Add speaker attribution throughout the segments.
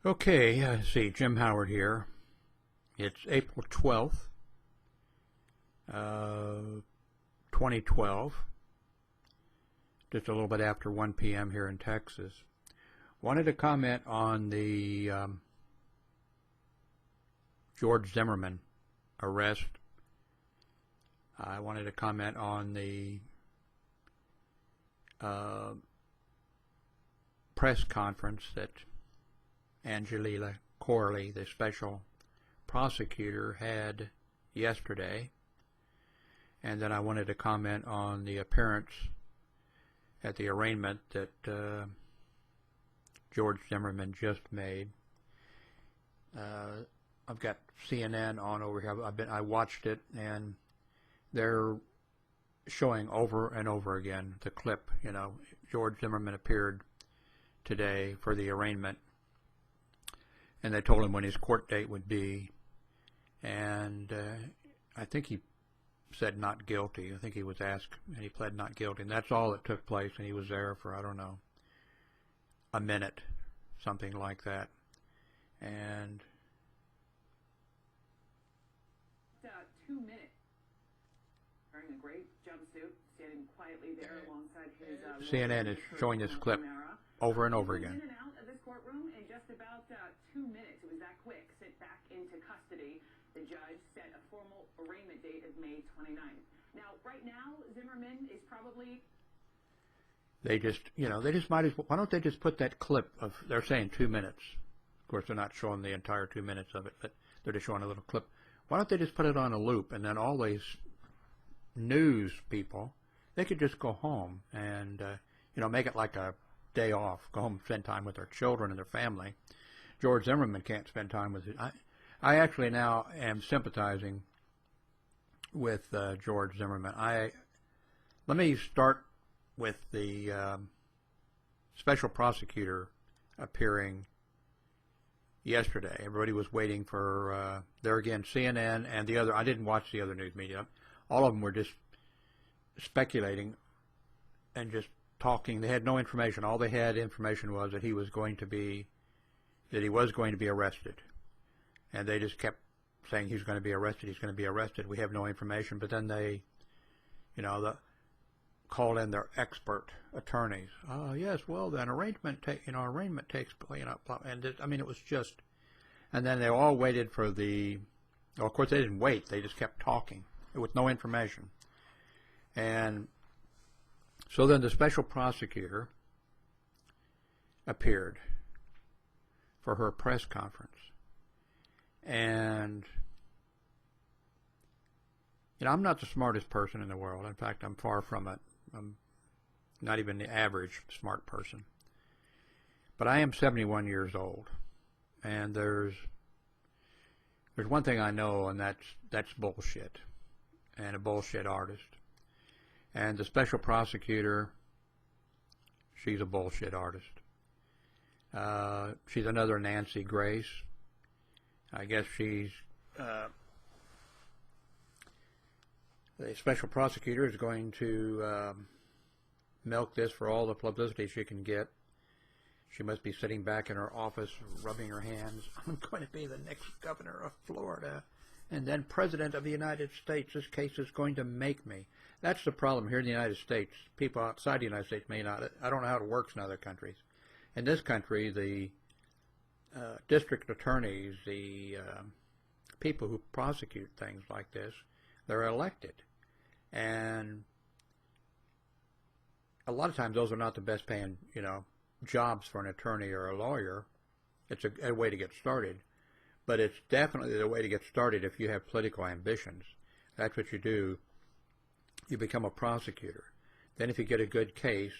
Speaker 1: Okay, I see. Jim Howard here. It's April 12th, 2012, just a little bit after 1 p.m. here in Texas. Wanted to comment on the George Zimmerman arrest. I wanted to comment on the press conference that Angelina Corley, the special prosecutor, had yesterday. And then I wanted to comment on the appearance at the arraignment that George Zimmerman just made. I've got CNN on over here. I watched it, and they're showing over and over again the clip. You know, George Zimmerman appeared today for the arraignment, and they told him when his court date would be, and I think he said not guilty. I think he was asked, and he pled not guilty, and that's all that took place, and he was there for, I don't know, a minute, something like that. And
Speaker 2: 2 minutes. Wearing a great jumpsuit, standing quietly there alongside his
Speaker 1: CNN is showing this clip over and over again.
Speaker 2: In and out of this courtroom in just about 2 minutes. It was that quick. Sent back into custody. The judge set a formal arraignment date of May 29th. Now, right now, Zimmerman is probably...
Speaker 1: They just might as well, why don't they just put that clip of, they're saying 2 minutes. Of course, they're not showing the entire 2 minutes of it, but they're just showing a little clip. Why don't they just put it on a loop, and then all these news people, they could just go home and, make it like a day off, go home and spend time with their children and their family. George Zimmerman can't spend time with it. I actually now am sympathizing with George Zimmerman. Let me start with the special prosecutor appearing yesterday. Everybody was waiting for, there again, CNN and the other, I didn't watch the other news media. All of them were just speculating and just talking. They had no information. All they had information was that he was going to be arrested. And they just kept saying he's going to be arrested, he's going to be arrested. We have no information. But then they, called in their expert attorneys. Yes, well, then arraignment takes place. And it was just, and then they all waited for of course they didn't wait. They just kept talking with no information. And so then the special prosecutor appeared for her press conference. And, I'm not the smartest person in the world. In fact, I'm far from it. I'm not even the average smart person. But I am 71 years old. And there's one thing I know, and that's bullshit. And a bullshit artist. And the special prosecutor, she's a bullshit artist. She's another Nancy Grace. I guess she's the special prosecutor is going to milk this for all the publicity she can get. She must be sitting back in her office rubbing her hands. I'm going to be the next governor of Florida and then president of the United States. This case is going to make me. That's the problem here in the United States. People outside the United States may not. I don't know how it works in other countries. In this country, the district attorneys, the people who prosecute things like this, they're elected. And a lot of times those are not the best paying, jobs for an attorney or a lawyer. It's a way to get started. But it's definitely the way to get started if you have political ambitions. That's what you do. You become a prosecutor. Then if you get a good case,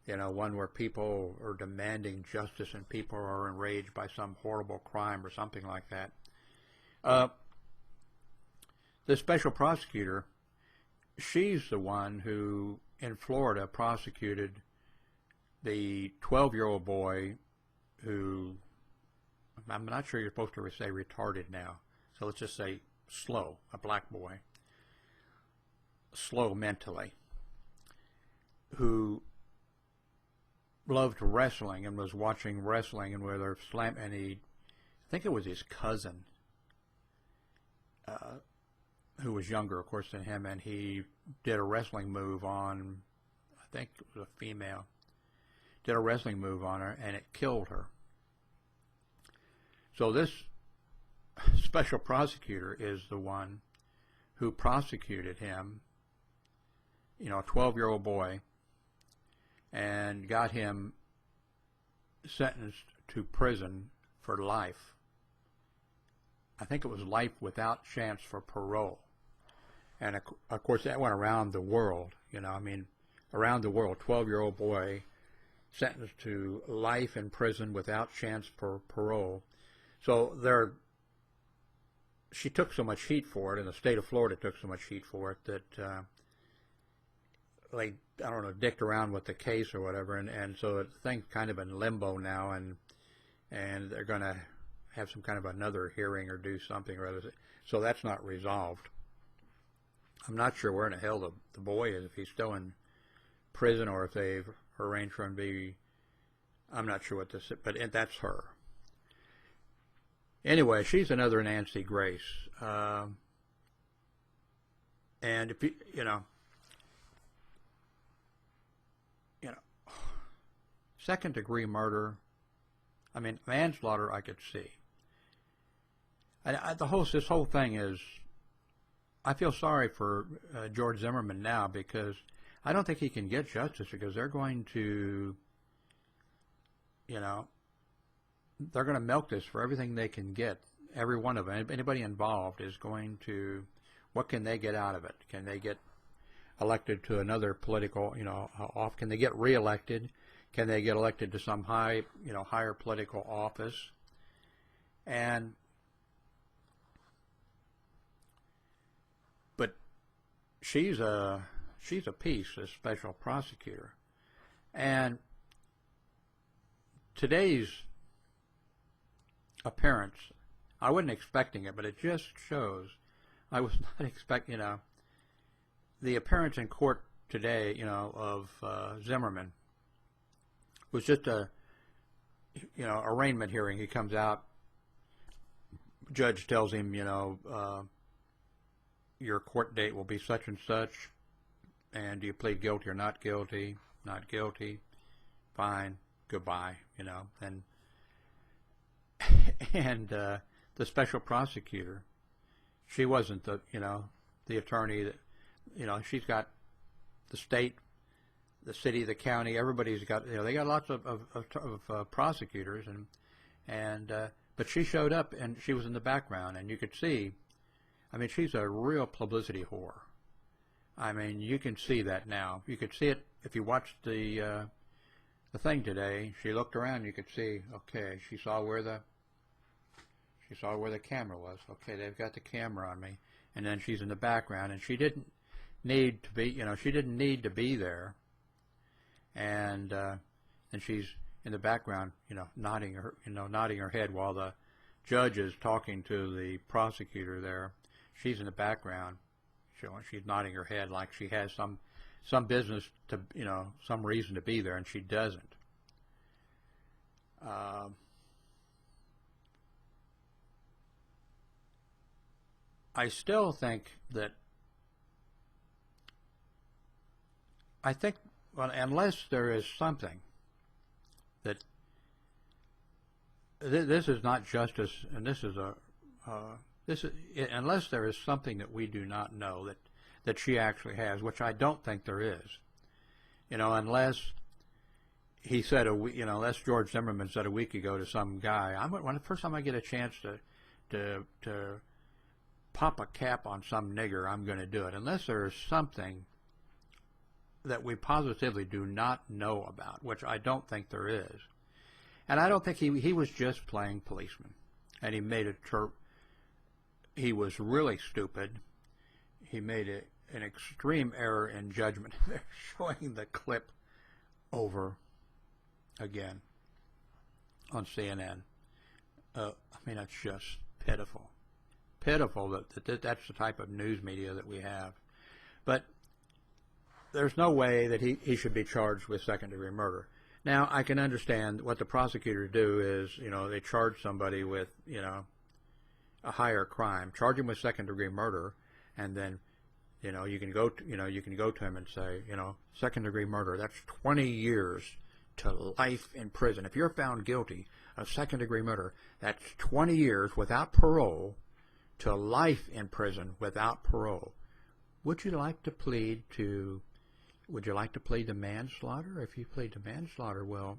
Speaker 1: one where people are demanding justice and people are enraged by some horrible crime or something like that. The special prosecutor, she's the one who, in Florida, prosecuted the 12-year-old boy who, I'm not sure you're supposed to say retarded now, so let's just say slow, a black boy, slow mentally, who loved wrestling and was watching wrestling, and where they're and I think it was his cousin, who was younger, of course, than him, and he did a wrestling move on, I think it was a female, did a wrestling move on her, and it killed her. So this special prosecutor is the one who prosecuted him, a 12-year-old boy, and got him sentenced to prison for life. I think it was life without chance for parole. And of course that went around the world, around the world, 12-year-old boy sentenced to life in prison without chance for parole. So she took so much heat for it, and the state of Florida took so much heat for it that they, I don't know, dicked around with the case or whatever, and so the thing's kind of in limbo now, and they're going to have some kind of another hearing or do something or other. So that's not resolved. I'm not sure where in the hell the boy is, if he's still in prison or if they've arranged for him to be. I'm not sure what this is, but that's her. Anyway, she's another Nancy Grace. And if second-degree murder, manslaughter I could see. This whole thing is, I feel sorry for George Zimmerman now, because I don't think he can get justice, because they're going to, they're going to milk this for everything they can get. Every one of them, anybody involved is going to, what can they get out of it? Can they get elected to another political, off? Can they get reelected? Can they get elected to some higher political office? But she's a piece, a special prosecutor. And today's appearance, I wasn't expecting it, but it just shows I was not expecting, the appearance in court today, of Zimmerman was just a, arraignment hearing. He comes out, judge tells him, your court date will be such and such, and do you plead guilty or not guilty? Not guilty. Fine. Goodbye. And the special prosecutor, she wasn't the attorney that, she's got the state, the city, the county, everybody's got, they got lots of prosecutors, but she showed up and she was in the background, and you could see, she's a real publicity whore. You can see that now. You could see it if you watched the thing today. She looked around, you could see, okay, she saw where the camera was. Okay, they've got the camera on me. And then she's in the background, and she didn't need to be, she didn't need to be there. And she's in the background, nodding her head while the judge is talking to the prosecutor there. She's in the background. She's nodding her head like she has some business to, some reason to be there, and she doesn't. I still think that, unless there is something that, this is not justice, and this is unless there is something that we do not know that she actually has, which I don't think there is. Unless he said unless George Zimmerman said a week ago to some guy, when the first time I get a chance to pop a cap on some nigger, I'm going to do it. Unless there is something that we positively do not know about, which I don't think there is. And I don't think he was just playing policeman, and he made he was really stupid. He made an extreme error in judgment. They're showing the clip over again on CNN. It's just pitiful. Pitiful that that's the type of news media that we have. But there's no way that he should be charged with second-degree murder. Now, I can understand what the prosecutors do is, they charge somebody with, a higher crime, charge him with second-degree murder, and then, you can go to him and say, second-degree murder, that's 20 years to life in prison. If you're found guilty of second-degree murder, that's 20 years without parole to life in prison without parole. Would you like to plead to manslaughter? If you plead to manslaughter, well,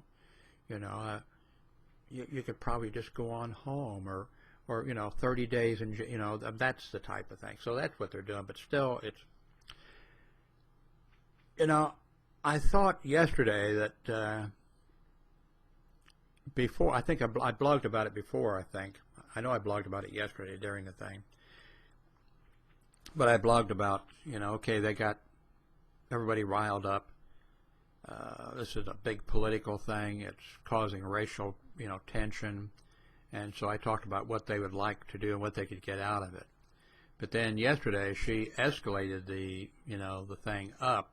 Speaker 1: you could probably just go on home, or 30 days, and that's the type of thing. So that's what they're doing. But still, it's, I thought yesterday that before, I think I blogged about it before. I know I blogged about it yesterday during the thing. But I blogged about, okay, they got everybody riled up. This is a big political thing. It's causing racial, tension. And so I talked about what they would like to do and what they could get out of it. But then yesterday she escalated the thing up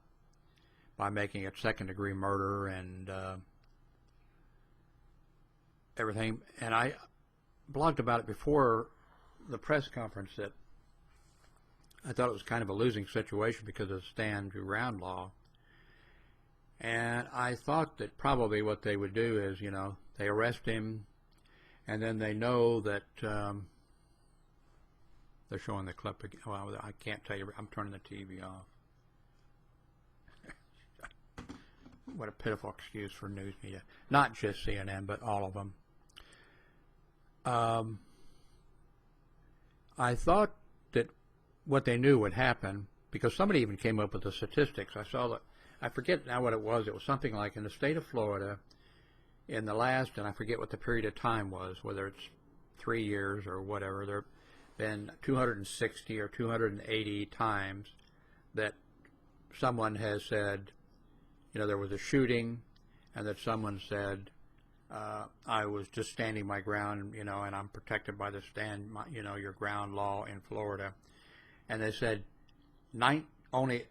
Speaker 1: by making it second-degree murder and everything. And I blogged about it before the press conference that I thought it was kind of a losing situation because of the stand your ground law. And I thought that probably what they would do is, they arrest him, and then they know that they're showing the clip again. Well, I can't tell you. I'm turning the TV off. What a pitiful excuse for news media. Not just CNN, but all of them. I thought that what they knew would happen, because somebody even came up with the statistics. I saw that. I forget now what it was. It was something like in the state of Florida, in the last, and I forget what the period of time was, whether it's 3 years or whatever, there have been 260 or 280 times that someone has said, there was a shooting, and that someone said, I was just standing my ground, and I'm protected by the your ground law in Florida. And they said only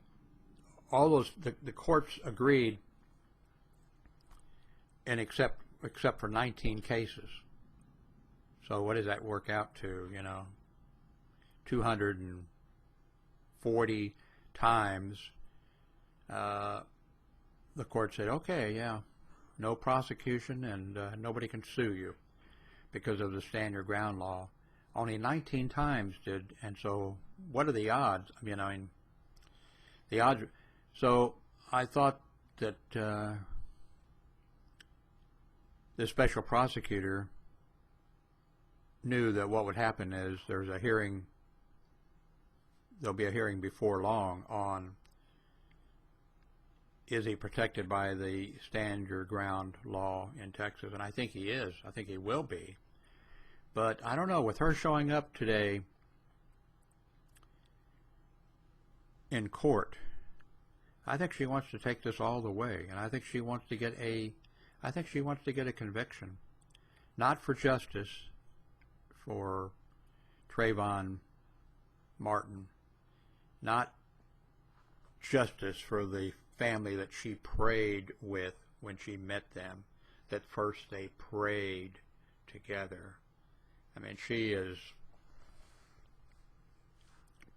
Speaker 1: all those, the courts agreed, and except for 19 cases. So what does that work out to? 240 times the court said, okay, yeah, no prosecution, and nobody can sue you because of the stand your ground law. Only 19 times did, and so what are the odds? The odds. So I thought that the special prosecutor knew that what would happen is there's a hearing, there'll be a hearing before long on, is he protected by the stand your ground law in Texas? And I think he is. I think he will be. But I don't know, with her showing up today in court, I think she wants to take this all the way, and I think she wants to get a conviction, not for justice for Trayvon Martin, not justice for the family that she prayed with when she met them, that first they prayed together. She is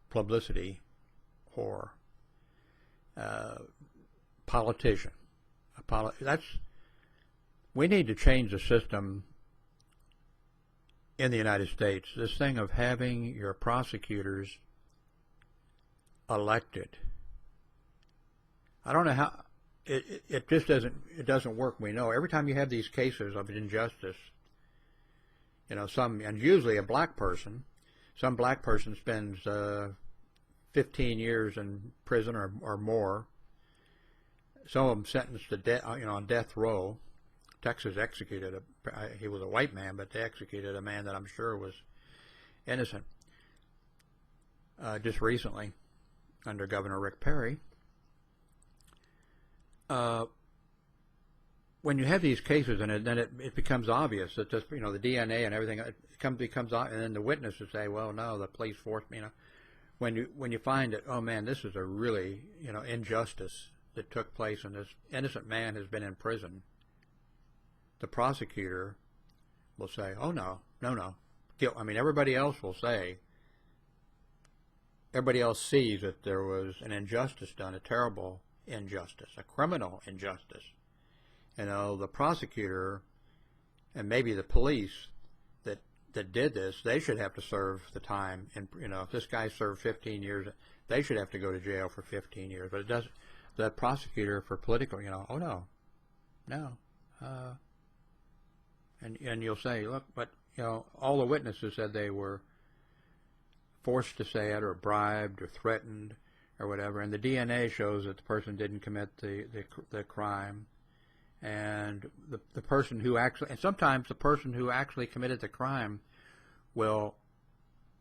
Speaker 1: publicity whore, politician. We need to change the system in the United States. This thing of having your prosecutors elected. I don't know how it just doesn't work. We know every time you have these cases of injustice, and usually a black person, some black person spends 15 years in prison or more. Some of them sentenced to death, on death row. Texas executed he was a white man, but they executed a man that I'm sure was innocent just recently under Governor Rick Perry. When you have these cases, and then it becomes obvious that just, the DNA and everything, it becomes, and then the witnesses say, well, no, the police forced me. When you find that, oh man, this is a really, injustice that took place, and this innocent man has been in prison the prosecutor will say, oh, no, no, no. I mean, everybody else will say, everybody else sees that there was an injustice done, a terrible injustice, a criminal injustice. You know, the prosecutor and maybe the police that did this, they should have to serve the time. And, you know, if this guy served 15 years, they should have to go to jail for 15 years. But it doesn't. The prosecutor for political, you know, oh, no, no. And you'll say, look, but, you know, all the witnesses said they were forced to say it or bribed or threatened or whatever. And the DNA shows that the person didn't commit the crime. And the person who actually, and sometimes the person who actually committed the crime will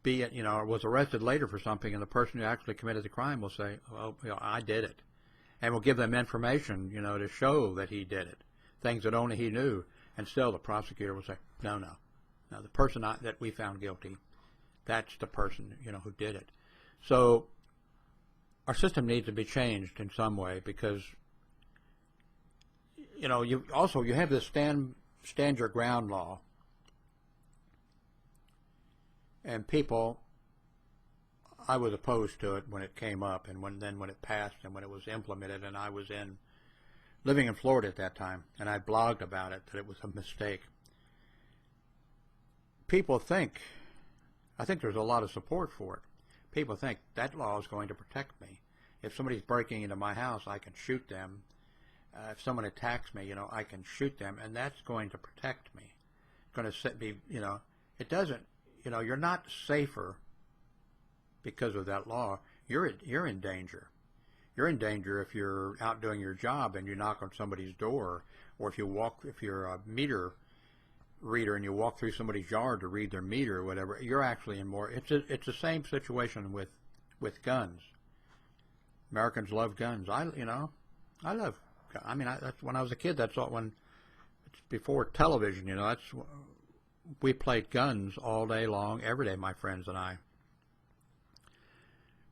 Speaker 1: be, you know, was arrested later for something, and the person who actually committed the crime will say, well, you know, I did it. And will give them information, you know, to show that he did it, things that only he knew. And still the prosecutor will say, no, no. Now, the person that we found guilty, that's the person, you know, who did it. So our system needs to be changed in some way because, you know, you have this stand your ground law, and people, I was opposed to it when it came up, and when it passed and when it was implemented, and I was living in Florida at that time, and I blogged about it that it was a mistake. People think, I think there's a lot of support for it. People think that law is going to protect me. If somebody's breaking into my house, I can shoot them. If someone attacks me, you know, I can shoot them, and that's going to protect me. It's going to be, you know, it doesn't, you know, you're not safer because of that law. You're in danger. You're in danger if you're out doing your job and you knock on somebody's door, or if you're a meter reader and you walk through somebody's yard to read their meter or whatever. You're actually in more. It's the same situation with guns. Americans love guns. I love. I mean, that's when I was a kid. That's all. When it's before television, you know. We played guns all day long, every day, my friends and I.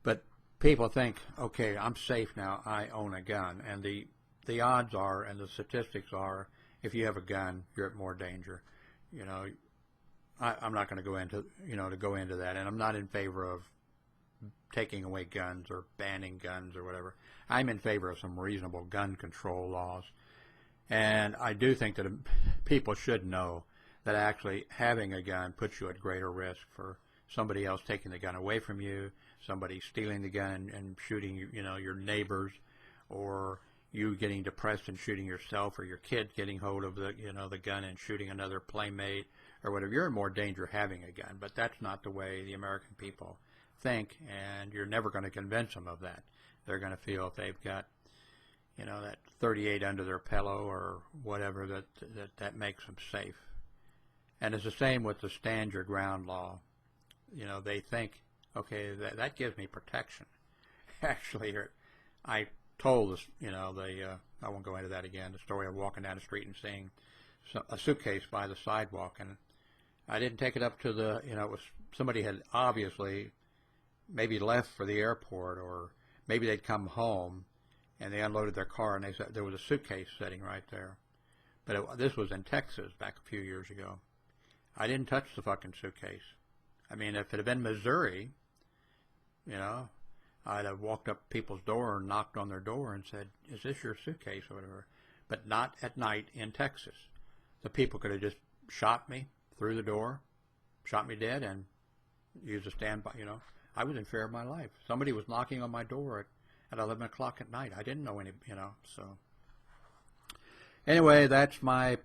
Speaker 1: But people think, okay, I'm safe now. I own a gun, and the odds are, and the statistics are, if you have a gun, you're at more danger. You know, I'm not going to go into that, and I'm not in favor of taking away guns or banning guns or whatever. I'm in favor of some reasonable gun control laws. And I do think that people should know that actually having a gun puts you at greater risk for somebody else taking the gun away from you, somebody stealing the gun and shooting, you know, your neighbors, or you getting depressed and shooting yourself, or your kid getting hold of the gun and shooting another playmate or whatever. You're in more danger having a gun, but that's not the way the American people think, and you're never going to convince them of that. They're going to feel if they've got, you know, that 38 under their pillow or whatever, that makes them safe. And it's the same with the stand your ground law. You know, they think, okay, that gives me protection. Actually, I told this, you know, I won't go into that again, the story of walking down the street and seeing a suitcase by the sidewalk, and I didn't take it up to the, you know, it was somebody had obviously maybe left for the airport, or maybe they'd come home and they unloaded their car and they said there was a suitcase sitting right there. But this was in Texas back a few years ago. I didn't touch the fucking suitcase. I mean, if it had been Missouri, you know, I'd have walked up people's door and knocked on their door and said, is this your suitcase or whatever? But not at night in Texas. The people could have just shot me through the door, shot me dead, and used a standby, you know. I was in fear of my life. Somebody was knocking on my door at 11 o'clock at night. I didn't know any, you know, so. Anyway, that's my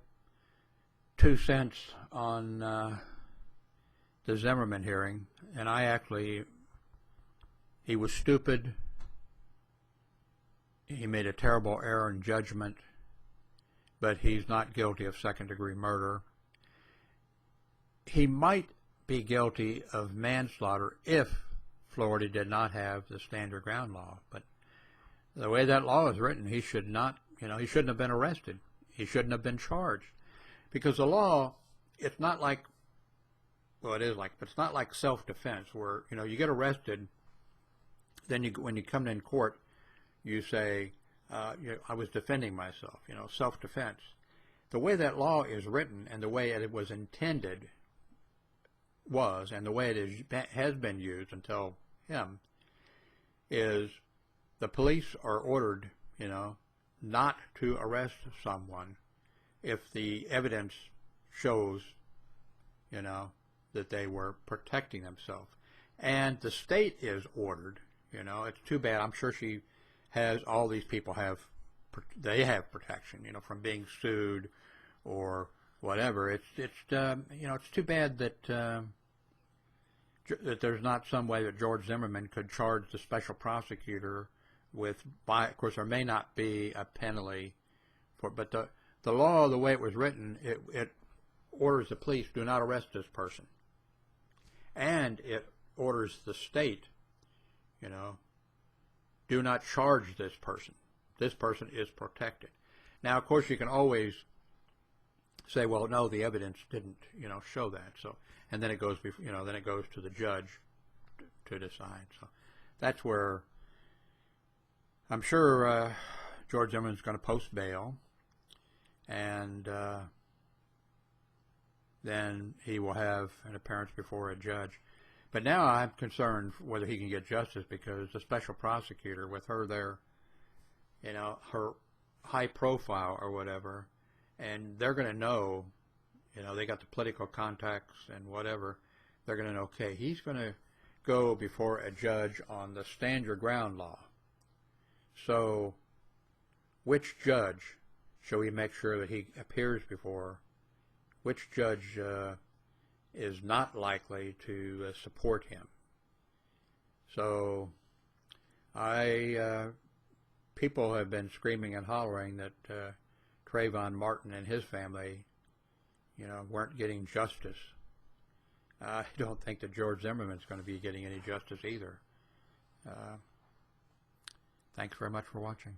Speaker 1: 2 cents on the Zimmerman hearing. And he was stupid. He made a terrible error in judgment, but he's not guilty of second-degree murder. He might be guilty of manslaughter if Florida did not have the stand your ground law. But the way that law is written, he should not, you know, he shouldn't have been arrested. He shouldn't have been charged. Because the law, it's not like, well, it is like, but it's not like self-defense where, you know, you get arrested, then when you come in court, you say, I was defending myself, you know, self-defense. the way that law is written and the way it was intended and the way has been used until him, is the police are ordered, not to arrest someone if the evidence shows, that they were protecting themselves. And the state is ordered, it's too bad. I'm sure all these people have protection, from being sued or whatever. It's too bad that that there's not some way that George Zimmerman could charge the special prosecutor with, of course, there may not be a penalty but the law, the way it was written, it orders the police, do not arrest this person. And it orders the state, do not charge this person. This person is protected. Now, of course, you can always say, well, no, the evidence didn't, show that. So, and then it goes, then it goes to the judge to decide. So, that's where I'm sure George Zimmerman's going to post bail, and then he will have an appearance before a judge. But now I'm concerned whether he can get justice, because the special prosecutor, with her there, her high profile or whatever, and they're going to know, they got the political contacts and whatever, they're going to know, okay, he's going to go before a judge on the stand your ground law. So which judge shall we make sure that he appears before? Which judge is not likely to support him? So people have been screaming and hollering that Trayvon Martin and his family, weren't getting justice. I don't think that George Zimmerman's going to be getting any justice either. Thanks very much for watching.